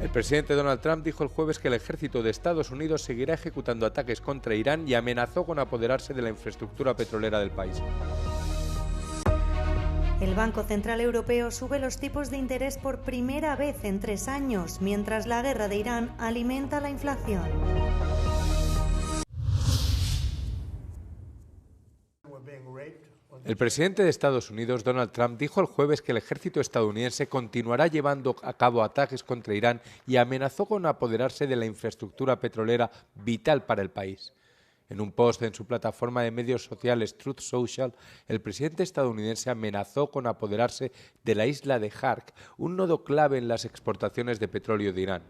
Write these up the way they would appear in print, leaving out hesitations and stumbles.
El presidente Donald Trump dijo el jueves que el ejército de Estados Unidos seguirá ejecutando ataques contra Irán y amenazó con apoderarse de la infraestructura petrolera del país. El Banco Central Europeo sube los tipos de interés por primera vez en 3 años, mientras la guerra de Irán alimenta la inflación. El presidente de Estados Unidos, Donald Trump, dijo el jueves que el ejército estadounidense continuará llevando a cabo ataques contra Irán y amenazó con apoderarse de la infraestructura petrolera vital para el país. En un post en su plataforma de medios sociales Truth Social, el presidente estadounidense amenazó con apoderarse de la isla de Hark, un nodo clave en las exportaciones de petróleo de Irán.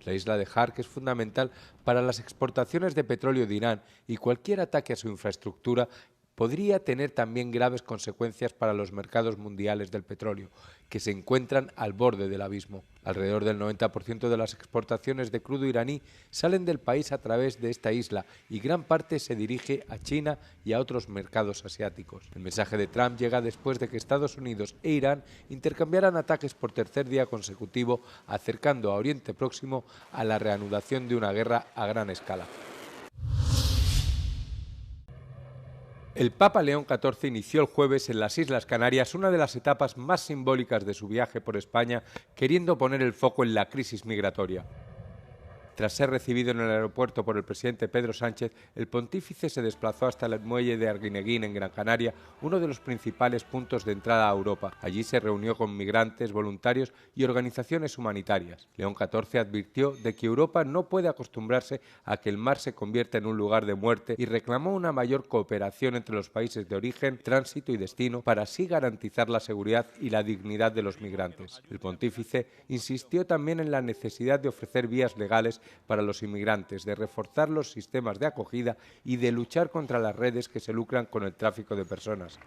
La isla de Hark es fundamental para las exportaciones de petróleo de Irán y cualquier ataque a su infraestructura podría tener también graves consecuencias para los mercados mundiales del petróleo, que se encuentran al borde del abismo. Alrededor del 90% de las exportaciones de crudo iraní salen del país a través de esta isla y gran parte se dirige a China y a otros mercados asiáticos. El mensaje de Trump llega después de que Estados Unidos e Irán intercambiaran ataques por tercer día consecutivo, acercando a Oriente Próximo a la reanudación de una guerra a gran escala. El Papa León XIV inició el jueves en las Islas Canarias una de las etapas más simbólicas de su viaje por España, queriendo poner el foco en la crisis migratoria. Tras ser recibido en el aeropuerto por el presidente Pedro Sánchez, el pontífice se desplazó hasta el muelle de Arguineguín, en Gran Canaria, uno de los principales puntos de entrada a Europa. Allí se reunió con migrantes, voluntarios y organizaciones humanitarias. León XIV advirtió de que Europa no puede acostumbrarse a que el mar se convierta en un lugar de muerte y reclamó una mayor cooperación entre los países de origen, tránsito y destino para así garantizar la seguridad y la dignidad de los migrantes. El pontífice insistió también en la necesidad de ofrecer vías legales para los inmigrantes, de reforzar los sistemas de acogida y de luchar contra las redes que se lucran con el tráfico de personas.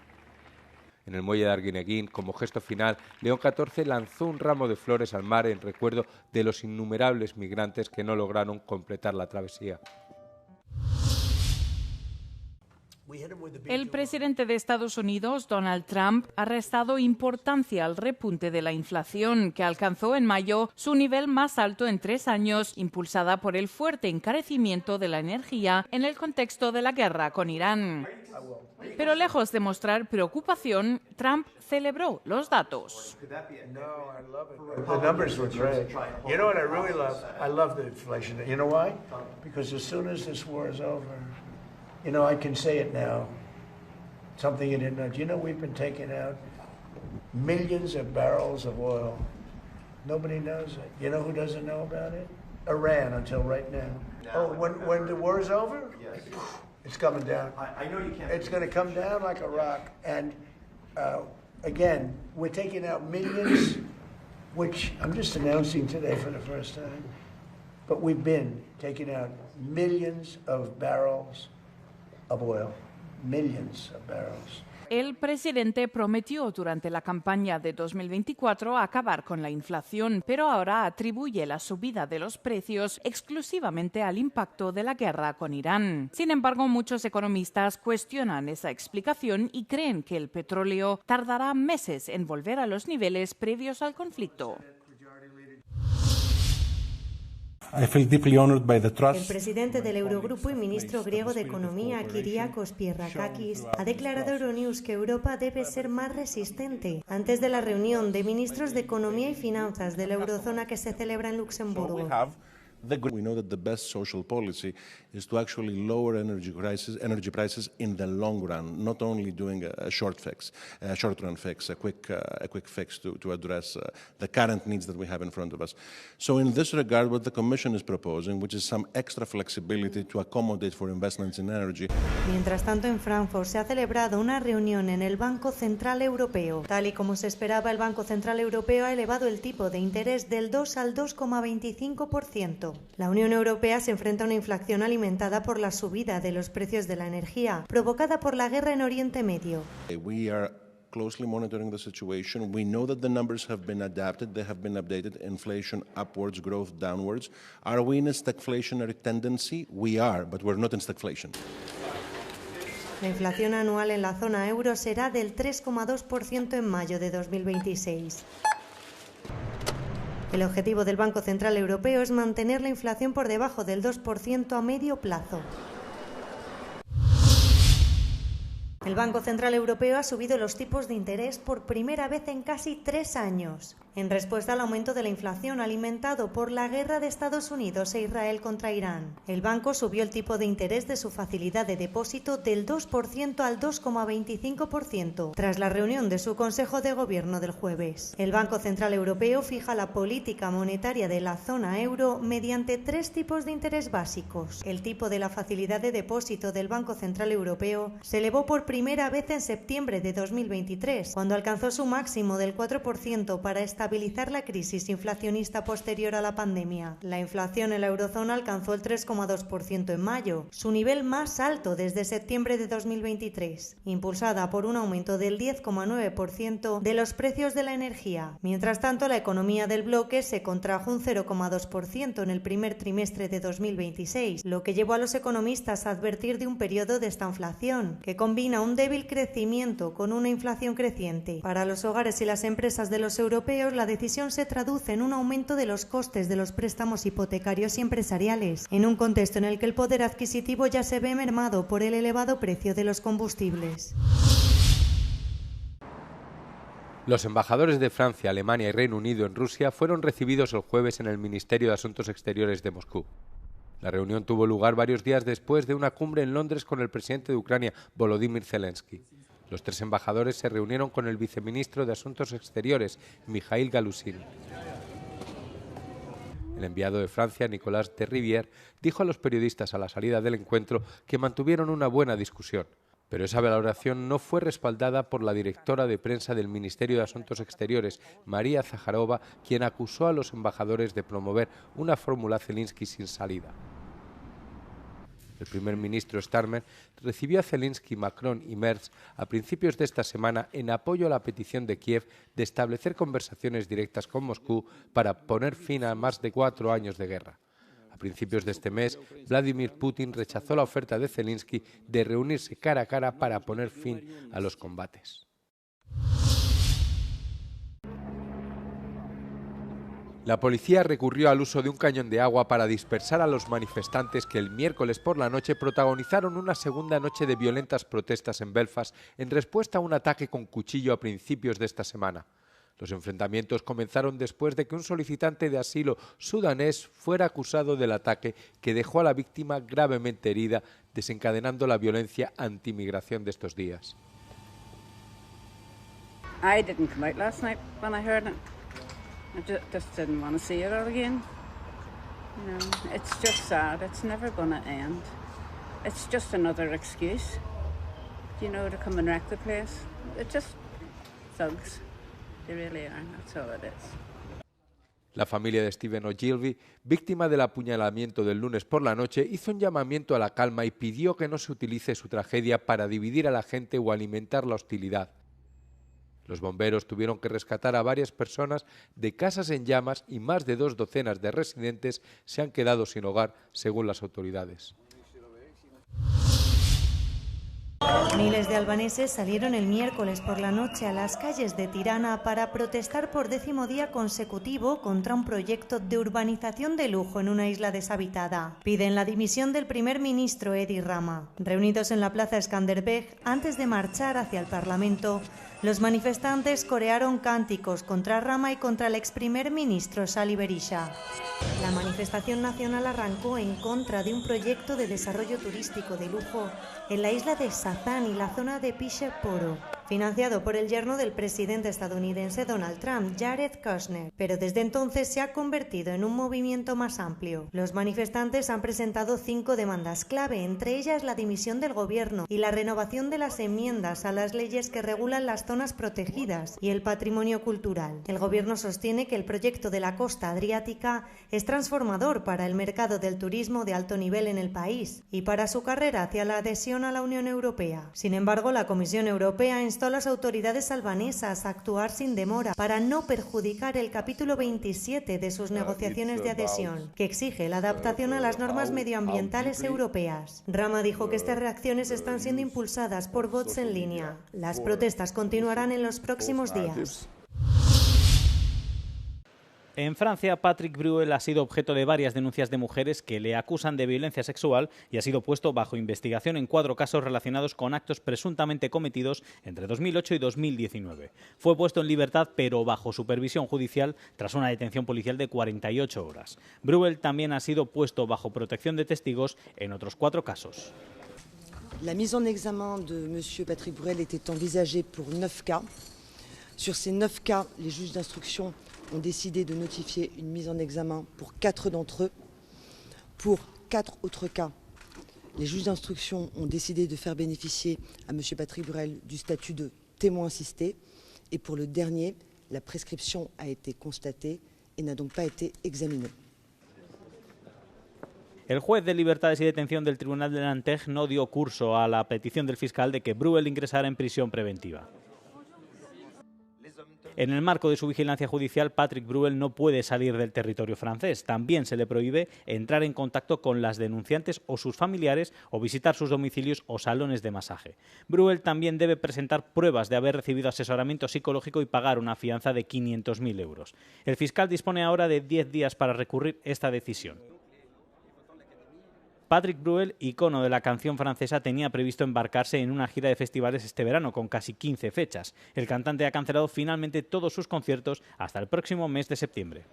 En el muelle de Arguineguín, como gesto final, León XIV lanzó un ramo de flores al mar en recuerdo de los innumerables migrantes que no lograron completar la travesía. El presidente de Estados Unidos, Donald Trump, ha restado importancia al repunte de la inflación, que alcanzó en mayo su nivel más alto en 3 años, impulsada por el fuerte encarecimiento de la energía en el contexto de la guerra con Irán. Pero lejos de mostrar preocupación, Trump celebró los datos. You know, I can say it now, something you didn't know. Do you know we've been taking out millions of barrels of oil? Nobody knows it. You know who doesn't know about it? Iran, until right now. Oh, when the war is over? Yes. It's coming down. I know you can't. It's going to come down like a rock. And again, we're taking out millions, which I'm just announcing today for the first time, but we've been taking out millions of barrels of oil, millions of barrels. El presidente prometió durante la campaña de 2024 acabar con la inflación, pero ahora atribuye la subida de los precios exclusivamente al impacto de la guerra con Irán. Sin embargo, muchos economistas cuestionan esa explicación y creen que el petróleo tardará meses en volver a los niveles previos al conflicto. El presidente del Eurogrupo y ministro griego de Economía, Kyriakos Pierrakakis, ha declarado a Euronews que Europa debe ser más resistente antes de la reunión de ministros de Economía y Finanzas de la Eurozona que se celebra en Luxemburgo. We know that the best social policy is to actually lower energy prices in the long run, not only doing a short-run fix, a quick fix to address the current needs that we have in front of us. So in this regard, what the Commission is proposing, which is some extra flexibility to accommodate for investments in energy. Mientras tanto, en Frankfurt se ha celebrado una reunión en el Banco Central Europeo. Tal y como se esperaba, el Banco Central Europeo ha elevado el tipo de interés del 2 al 2,25%. La Unión Europea se enfrenta a una inflación alimentada por la subida de los precios de la energía, provocada por la guerra en Oriente Medio. We are closely monitoring the situation. We know that the numbers have been adapted, they have been updated, inflation upwards, growth downwards. Are we in a stagflationary tendency? We are, but we're not in stagflation. La inflación anual en la zona euro será del 3,2% en mayo de 2026. El objetivo del Banco Central Europeo es mantener la inflación por debajo del 2% a medio plazo. El Banco Central Europeo ha subido los tipos de interés por primera vez en casi 3 años, en respuesta al aumento de la inflación alimentado por la guerra de Estados Unidos e Israel contra Irán. El banco subió el tipo de interés de su facilidad de depósito del 2% al 2,25% tras la reunión de su Consejo de Gobierno del jueves. El Banco Central Europeo fija la política monetaria de la zona euro mediante 3 tipos de interés básicos. El tipo de la facilidad de depósito del Banco Central Europeo se elevó por primera vez en septiembre de 2023, cuando alcanzó su máximo del 4% para estabilizar la crisis inflacionista posterior a la pandemia. La inflación en la eurozona alcanzó el 3,2% en mayo, su nivel más alto desde septiembre de 2023, impulsada por un aumento del 10,9% de los precios de la energía. Mientras tanto, la economía del bloque se contrajo un 0,2% en el primer trimestre de 2026, lo que llevó a los economistas a advertir de un periodo de estanflación, que combina un débil crecimiento con una inflación creciente. Para los hogares y las empresas de los europeos, la decisión se traduce en un aumento de los costes de los préstamos hipotecarios y empresariales, en un contexto en el que el poder adquisitivo ya se ve mermado por el elevado precio de los combustibles. Los embajadores de Francia, Alemania y Reino Unido en Rusia fueron recibidos el jueves en el Ministerio de Asuntos Exteriores de Moscú. La reunión tuvo lugar varios días después de una cumbre en Londres con el presidente de Ucrania, Volodymyr Zelensky. Los 3 embajadores se reunieron con el viceministro de Asuntos Exteriores, Mikhail Galushkin. El enviado de Francia, Nicolas de Rivière, dijo a los periodistas a la salida del encuentro que mantuvieron una buena discusión. Pero esa valoración no fue respaldada por la directora de prensa del Ministerio de Asuntos Exteriores, María Zaharova, quien acusó a los embajadores de promover una fórmula Zelensky sin salida. El primer ministro Starmer recibió a Zelensky, Macron y Merz a principios de esta semana en apoyo a la petición de Kiev de establecer conversaciones directas con Moscú para poner fin a más de 4 años de guerra. A principios de este mes, Vladimir Putin rechazó la oferta de Zelensky de reunirse cara a cara para poner fin a los combates. La policía recurrió al uso de un cañón de agua para dispersar a los manifestantes que el miércoles por la noche protagonizaron una segunda noche de violentas protestas en Belfast en respuesta a un ataque con cuchillo a principios de esta semana. Los enfrentamientos comenzaron después de que un solicitante de asilo sudanés fuera acusado del ataque que dejó a la víctima gravemente herida, desencadenando la violencia antimigración de estos días. I didn't come out last night when I heard it. I just didn't want to see it all again. You know, it's just sad. It's never going to end. It's just another excuse, you know, to come and wreck the place. It's just thugs. They really are. That's all it is. La familia de Stephen Ogilvy, víctima del apuñalamiento del lunes por la noche, hizo un llamamiento a la calma y pidió que no se utilice su tragedia para dividir a la gente o alimentar la hostilidad. Los bomberos tuvieron que rescatar a varias personas de casas en llamas y más de 2 docenas de residentes se han quedado sin hogar, según las autoridades. Miles de albaneses salieron el miércoles por la noche a las calles de Tirana para protestar por 10º día consecutivo contra un proyecto de urbanización de lujo en una isla deshabitada. Piden la dimisión del primer ministro Edi Rama. Reunidos en la plaza Skanderbeg, antes de marchar hacia el Parlamento, los manifestantes corearon cánticos contra Rama y contra el ex primer ministro Sali Berisha. La manifestación nacional arrancó en contra de un proyecto de desarrollo turístico de lujo en la isla de Sazán y la zona de Pesheporo, financiado por el yerno del presidente estadounidense Donald Trump, Jared Kushner, pero desde entonces se ha convertido en un movimiento más amplio. Los manifestantes han presentado 5 demandas clave, entre ellas la dimisión del gobierno y la renovación de las enmiendas a las leyes que regulan las zonas protegidas y el patrimonio cultural. El gobierno sostiene que el proyecto de la costa adriática es transformador para el mercado del turismo de alto nivel en el país y para su carrera hacia la adhesión a la Unión Europea. Sin embargo, la Comisión Europea instó a las autoridades albanesas a actuar sin demora para no perjudicar el capítulo 27 de sus negociaciones de adhesión, que exige la adaptación a las normas medioambientales europeas. Rama dijo que estas reacciones están siendo impulsadas por bots en línea. Las protestas continuarán en los próximos días. En Francia, Patrick Bruel ha sido objeto de varias denuncias de mujeres que le acusan de violencia sexual y ha sido puesto bajo investigación en 4 casos relacionados con actos presuntamente cometidos entre 2008 y 2019. Fue puesto en libertad, pero bajo supervisión judicial, tras una detención policial de 48 horas. Bruel también ha sido puesto bajo protección de testigos en otros 4 casos. La mise en examen de M. Patrick Bruel était envisagée pour 9 cas. Sur ces 9 cas, les juges d'instruction ont décidé de notifier une mise en examen pour 4 d'entre eux. Pour 4 autres cas, les juges d'instruction ont décidé de faire bénéficier à M. Patrick Bruel du statut de témoin assisté. Et pour le dernier, la prescription a été constatée et n'a donc pas été examinée. El juez de libertades y detención del Tribunal de Nanterre no dio curso a la petición del fiscal de que Bruel ingresara en prisión preventiva. En el marco de su vigilancia judicial, Patrick Bruel no puede salir del territorio francés. También se le prohíbe entrar en contacto con las denunciantes o sus familiares o visitar sus domicilios o salones de masaje. Bruel también debe presentar pruebas de haber recibido asesoramiento psicológico y pagar una fianza de 500.000 euros. El fiscal dispone ahora de 10 días para recurrir esta decisión. Patrick Bruel, icono de la canción francesa, tenía previsto embarcarse en una gira de festivales este verano con casi 15 fechas. El cantante ha cancelado finalmente todos sus conciertos hasta el próximo mes de septiembre.